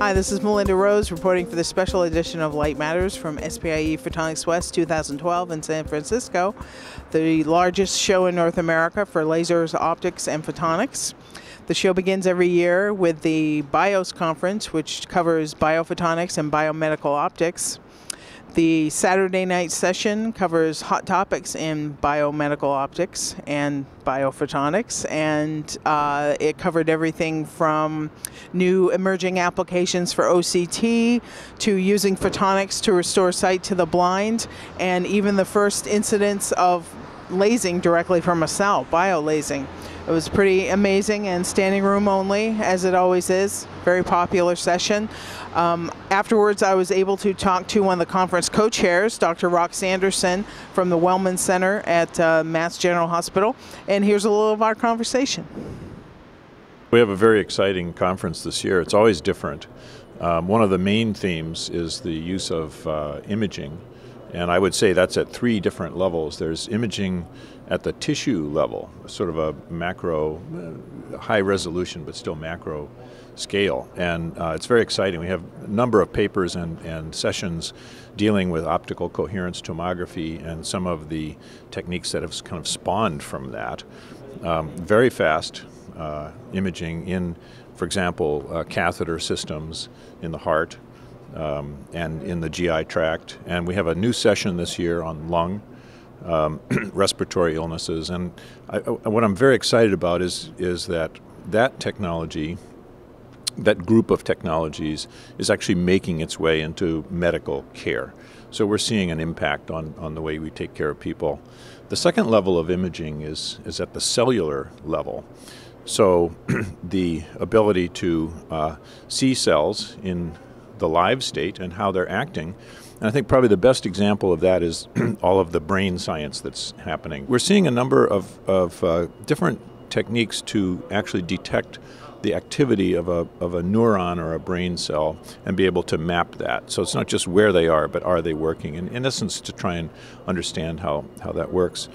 Hi, this is Melinda Rose reporting for the special edition of Light Matters from SPIE Photonics West 2012 in San Francisco, the largest show in North America for lasers, optics, and photonics. The show begins every year with the BIOS conference, which covers biophotonics and biomedical optics. The Saturday night session covers hot topics in biomedical optics and biophotonics, and it covered everything from new emerging applications for OCT to using photonics to restore sight to the blind, and even the first incidents of lasing directly from a cell, biolasing. It was pretty amazing and standing room only, as it always is. Very popular session. Afterwards, I was able to talk to one of the conference co-chairs, Dr. Rox Anderson from the Wellman Center at Mass General Hospital. And here's a little of our conversation. We have a very exciting conference this year. It's always different. One of the main themes is the use of imaging. And I would say that's at three different levels. There's imaging at the tissue level, sort of a macro, high resolution, but still macro scale. And it's very exciting. We have a number of papers and sessions dealing with optical coherence tomography and some of the techniques that have kind of spawned from that. Very fast imaging in, for example, catheter systems in the heart, and in the GI tract. And we have a new session this year on lung, respiratory illnesses. And what I'm very excited about is that technology, that group of technologies, is actually making its way into medical care. So we're seeing an impact on the way we take care of people. The second level of imaging is at the cellular level. So the ability to see cells in the live state and how they're acting. And I think probably the best example of that is all of the brain science that's happening. We're seeing a number of different techniques to actually detect the activity of a neuron or a brain cell and be able to map that. So it's not just where they are, but are they working? And in essence, to try and understand how that works.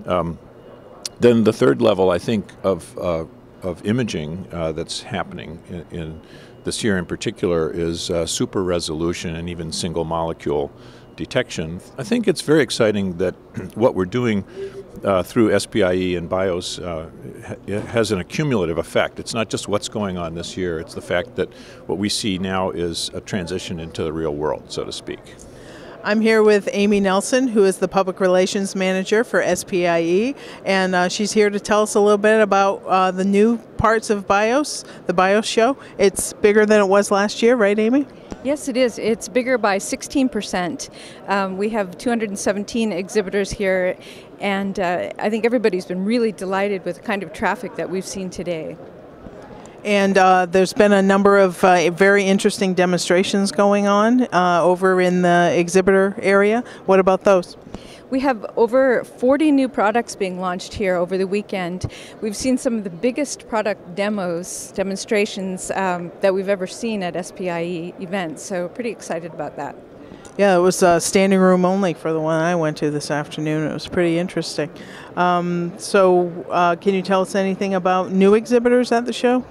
Then the third level, I think, of imaging that's happening in this year in particular is super resolution and even single molecule detection. I think it's very exciting that what we're doing through SPIE and BIOS has an accumulative effect. It's not just what's going on this year, it's the fact that what we see now is a transition into the real world, so to speak. I'm here with Amy Nelson, who is the Public Relations Manager for SPIE, and she's here to tell us a little bit about the new parts of BIOS, the BIOS show. It's bigger than it was last year, right, Amy? Yes, it is. It's bigger by 16%. We have 217 exhibitors here, and I think everybody's been really delighted with the kind of traffic that we've seen today. And there's been a number of very interesting demonstrations going on over in the exhibitor area. What about those? We have over 40 new products being launched here over the weekend. We've seen some of the biggest product demonstrations that we've ever seen at SPIE events, so pretty excited about that. Yeah, it was standing room only for the one I went to this afternoon. It was pretty interesting. So can you tell us anything about new exhibitors at the show?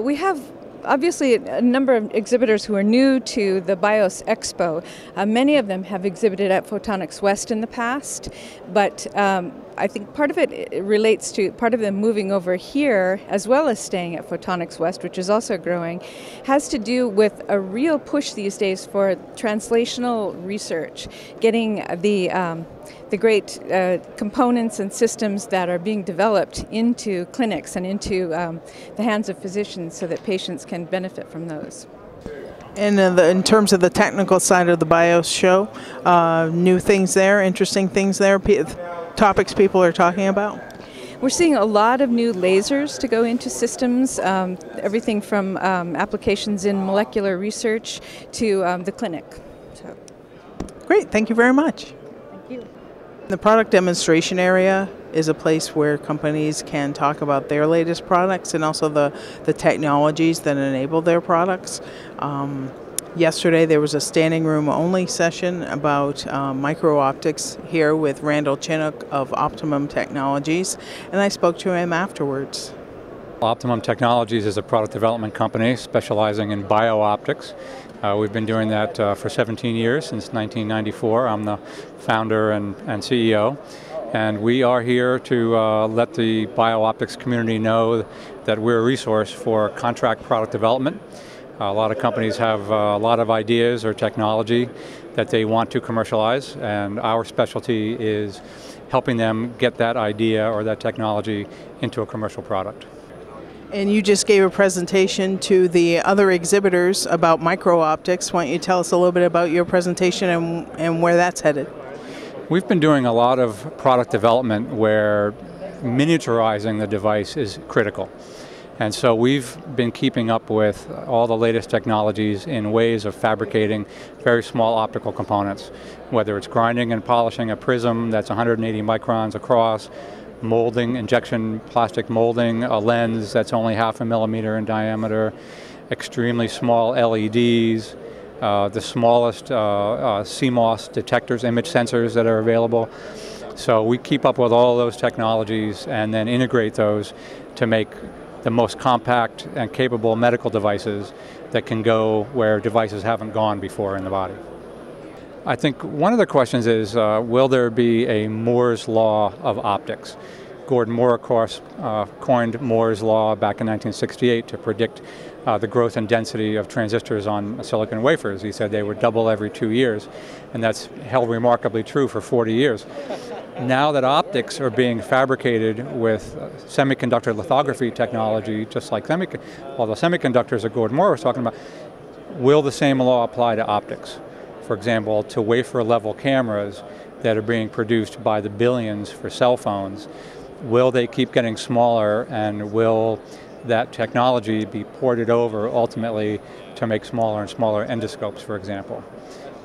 We have obviously a number of exhibitors who are new to the BIOS Expo. Many of them have exhibited at Photonics West in the past, but I think part of it relates to part of them moving over here as well as staying at Photonics West, which is also growing, has to do with a real push these days for translational research, getting the great components and systems that are being developed into clinics and into the hands of physicians so that patients can benefit from those. And in terms of the technical side of the BIOS show, new things there, interesting things there, topics people are talking about? We're seeing a lot of new lasers to go into systems, everything from applications in molecular research to the clinic. So. Great, thank you very much. Thank you. The product demonstration area is a place where companies can talk about their latest products and also the technologies that enable their products. Yesterday there was a standing room only session about micro-optics here with Randall Chinook of Optimum Technologies, and I spoke to him afterwards. Optimum Technologies is a product development company specializing in bio-optics. We've been doing that for 17 years, since 1994. I'm the founder and CEO. And we are here to let the bio-optics community know that we're a resource for contract product development. A lot of companies have a lot of ideas or technology that they want to commercialize, and our specialty is helping them get that idea or that technology into a commercial product. And you just gave a presentation to the other exhibitors about micro-optics. Why don't you tell us a little bit about your presentation and where that's headed? We've been doing a lot of product development where miniaturizing the device is critical. And so we've been keeping up with all the latest technologies in ways of fabricating very small optical components, whether it's grinding and polishing a prism that's 180 microns across, molding, injection plastic molding, a lens that's only 0.5 millimeter in diameter, extremely small LEDs, the smallest CMOS detectors, image sensors that are available. So we keep up with all those technologies and then integrate those to make the most compact and capable medical devices that can go where devices haven't gone before in the body. I think one of the questions is, will there be a Moore's law of optics? Gordon Moore, of course, coined Moore's law back in 1968 to predict the growth and density of transistors on silicon wafers. He said they would double every 2 years, and that's held remarkably true for 40 years. Now that optics are being fabricated with semiconductor lithography technology, just like all the semiconductors that Gordon Moore was talking about, will the same law apply to optics? For example, to wafer-level cameras that are being produced by the billions for cell phones, will they keep getting smaller, and will that technology be ported over ultimately to make smaller and smaller endoscopes, for example?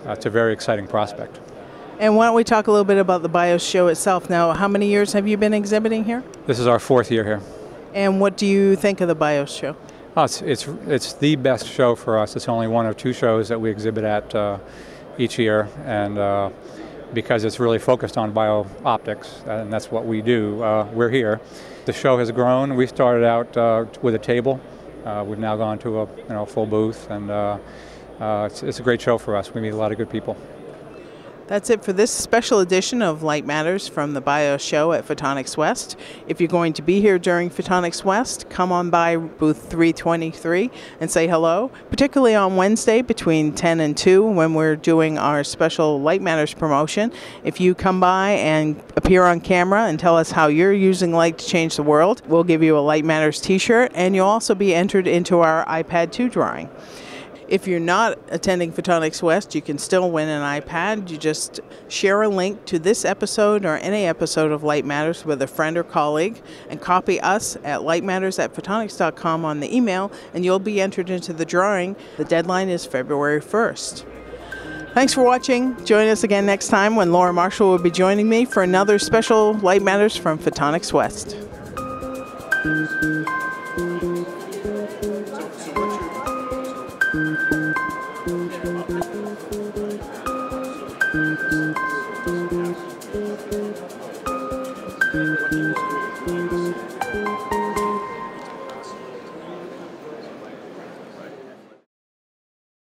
It's a very exciting prospect. And why don't we talk a little bit about the BIOS show itself now? How many years have you been exhibiting here? This is our 4th year here. And what do you think of the BIOS show? Oh, it's the best show for us. It's only one of 2 shows that we exhibit at each year, and because it's really focused on bio-optics, and that's what we do, we're here. The show has grown. We started out with a table. We've now gone to a full booth, and it's a great show for us. We meet a lot of good people. That's it for this special edition of Light Matters from the BIOS show at Photonics West. If you're going to be here during Photonics West, come on by booth 323 and say hello, particularly on Wednesday between 10 and 2 when we're doing our special Light Matters promotion. If you come by and appear on camera and tell us how you're using light to change the world, we'll give you a Light Matters t-shirt, and you'll also be entered into our iPad 2 drawing. If you're not attending Photonics West, you can still win an iPad. You just share a link to this episode or any episode of Light Matters with a friend or colleague and copy us at lightmatters@photonics.com on the email, and you'll be entered into the drawing. The deadline is February 1st. Thanks for watching. Join us again next time when Laura Marshall will be joining me for another special Light Matters from Photonics West. What do you